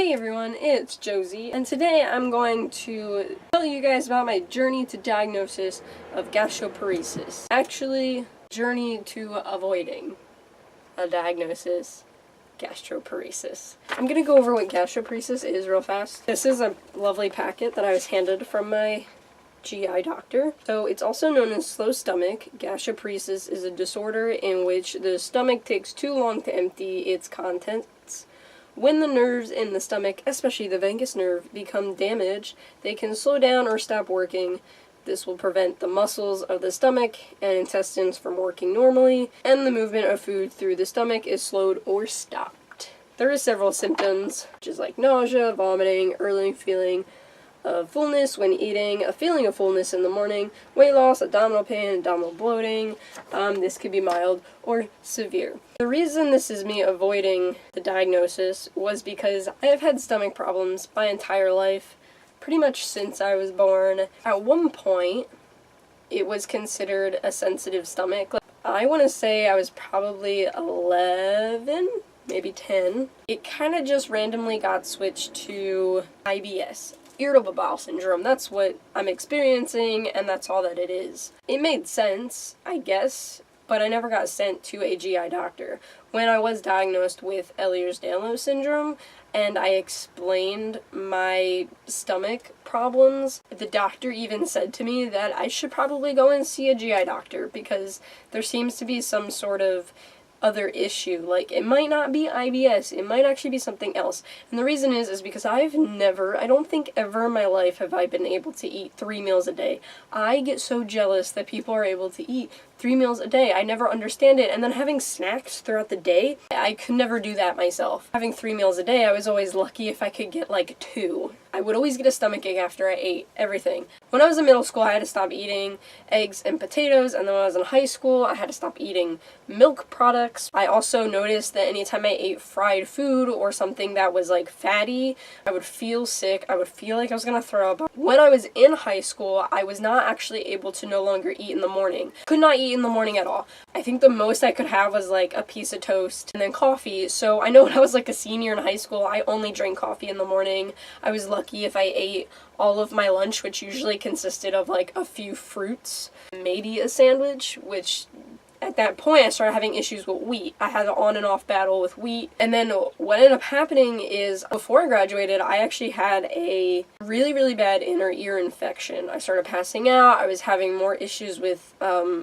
Hey everyone, it's Josie, and today I'm going to tell you guys about my journey to diagnosis of gastroparesis. Actually, journey to avoiding a diagnosis, gastroparesis. I'm gonna go over what gastroparesis is real fast. This is a lovely packet that I was handed from my GI doctor. So it's also known as slow stomach. Gastroparesis is a disorder in which the stomach takes too long to empty its contents. When the nerves in the stomach, especially the vagus nerve, become damaged, they can slow down or stop working. This will prevent the muscles of the stomach and intestines from working normally, and the movement of food through the stomach is slowed or stopped. There are several symptoms, which is like nausea, vomiting, early feeling of fullness when eating, a feeling of fullness in the morning, weight loss, abdominal pain, abdominal bloating. This could be mild or severe. The reason this is me avoiding the diagnosis was because I have had stomach problems my entire life, pretty much since I was born. At one point, it was considered a sensitive stomach. I want to say I was probably 11, maybe 10. It kind of just randomly got switched to IBS. Irritable bowel syndrome. That's what I'm experiencing, and that's all that it is. It made sense, I guess, but I never got sent to a GI doctor. When I was diagnosed with Ehlers-Danlos syndrome, and I explained my stomach problems, the doctor even said to me that I should probably go and see a GI doctor because there seems to be some sort of other issue. Like, it might not be IBS, it might actually be something else. And the reason is because I don't think ever in my life have I been able to eat 3 meals a day. I get so jealous that people are able to eat 3 meals a day. I never understand it. And then having snacks throughout the day, I could never do that myself. Having 3 meals a day, I was always lucky if I could get like 2. I would always get a stomachache after I ate everything. When I was in middle school, I had to stop eating eggs and potatoes, and then when I was in high school, I had to stop eating milk products. I also noticed that anytime I ate fried food or something that was like fatty, I would feel sick. I would feel like I was gonna throw up. When I was in high school, I was not actually able to no longer eat in the morning. Could not eat in the morning at all. I think the most I could have was like a piece of toast and then coffee. So I know when I was like a senior in high school, I only drank coffee in the morning. I was lucky if I ate all of my lunch, which usually consisted of like a few fruits, maybe a sandwich, which at that point I started having issues with wheat. I had an on and off battle with wheat. And then what ended up happening is before I graduated, I actually had a really, really bad inner ear infection. I started passing out. I was having more issues with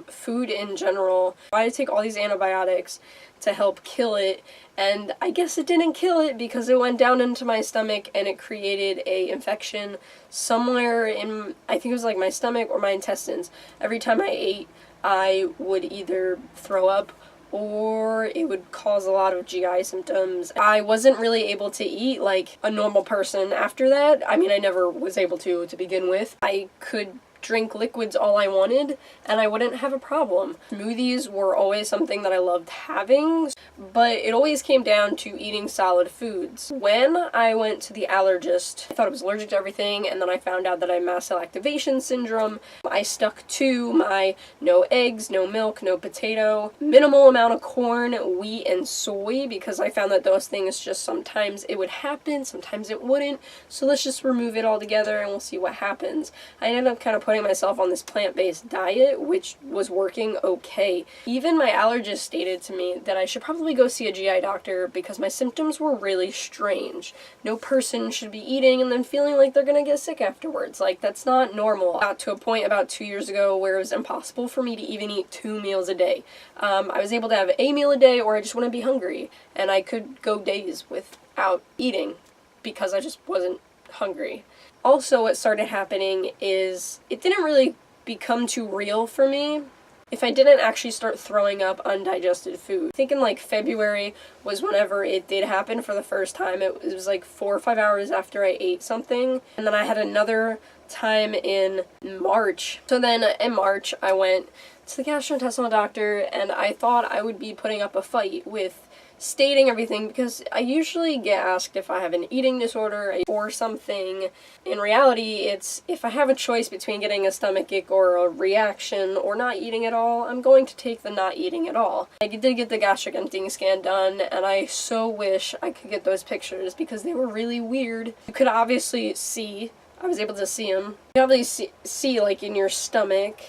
food in general. I had to take all these antibiotics to help kill it, and I guess it didn't kill it because it went down into my stomach and it created a infection somewhere in, I think it was like my stomach or my intestines. Every time I ate, I would either throw up or it would cause a lot of GI symptoms. I wasn't really able to eat like a normal person after that. I mean, I never was able to begin with. I could drink liquids all I wanted and I wouldn't have a problem. Smoothies were always something that I loved having, but it always came down to eating solid foods. When I went to the allergist, I thought I was allergic to everything, and then I found out that I had mast cell activation syndrome. I stuck to my no eggs, no milk, no potato, minimal amount of corn, wheat, and soy, because I found that those things just sometimes it would happen, sometimes it wouldn't, so let's just remove it all together and we'll see what happens. I ended up kind of putting myself on this plant-based diet, which was working okay. Even my allergist stated to me that I should probably go see a GI doctor because my symptoms were really strange. No person should be eating and then feeling like they're gonna get sick afterwards. Like, that's not normal. I got to a point about 2 years ago where it was impossible for me to even eat 2 meals a day. I was able to have a meal a day, or I just wouldn't be hungry, and I could go days without eating because I just wasn't hungry. Also, what started happening is it didn't really become too real for me if I didn't actually start throwing up undigested food. I think in like February was whenever it did happen for the first time. It was like 4 or 5 hours after I ate something. And then I had another time in March. So then in March I went to the gastrointestinal doctor and I thought I would be putting up a fight with stating everything because I usually get asked if I have an eating disorder or something. In reality, it's if I have a choice between getting a stomachache or a reaction or not eating at all, I'm going to take the not eating at all. I did get the gastric emptying scan done, and I so wish I could get those pictures because they were really weird. You could obviously see, I was able to see them. You obviously see like in your stomach,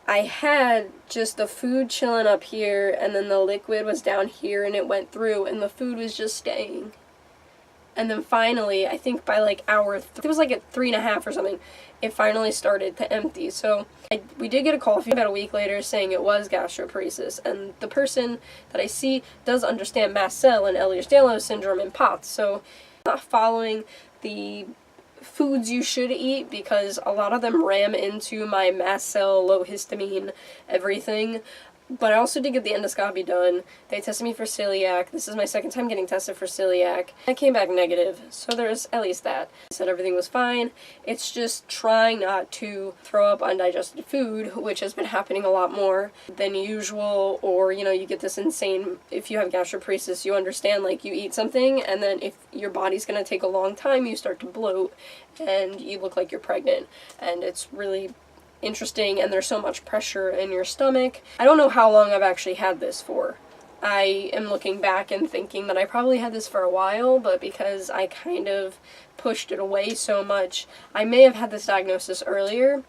I had just the food chilling up here, and then the liquid was down here, and it went through, and the food was just staying. And then finally, I think by like it was like at 3.5 or something, it finally started to empty. So we did get a call about a week later saying it was gastroparesis, and the person that I see does understand mast cell and Ehlers-Danlos syndrome and POTS, so not following the foods you should eat because a lot of them ram into my mast cell, low histamine, everything. But I also did get the endoscopy done. They tested me for celiac. This is my second time getting tested for celiac. I came back negative, so there's at least that. I said everything was fine. It's just trying not to throw up undigested food, which has been happening a lot more than usual, or, you know, you get this insane, if you have gastroparesis, you understand, like, you eat something, and then if your body's gonna take a long time, you start to bloat, and you look like you're pregnant, and it's really interesting, and there's so much pressure in your stomach. I don't know how long I've actually had this for. I am looking back and thinking that I probably had this for a while, but because I kind of pushed it away so much, I may have had this diagnosis earlier,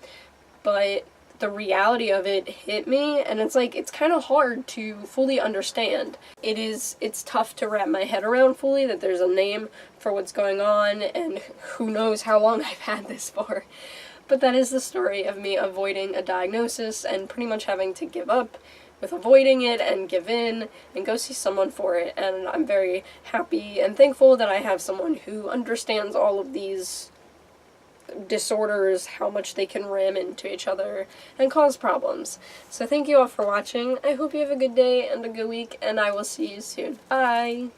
but the reality of it hit me, and it's like, it's kind of hard to fully understand. It's tough to wrap my head around fully that there's a name for what's going on, and who knows how long I've had this for. But that is the story of me avoiding a diagnosis and pretty much having to give up with avoiding it and give in and go see someone for it. And I'm very happy and thankful that I have someone who understands all of these disorders, how much they can ram into each other and cause problems. So thank you all for watching. I hope you have a good day and a good week, and I will see you soon. Bye!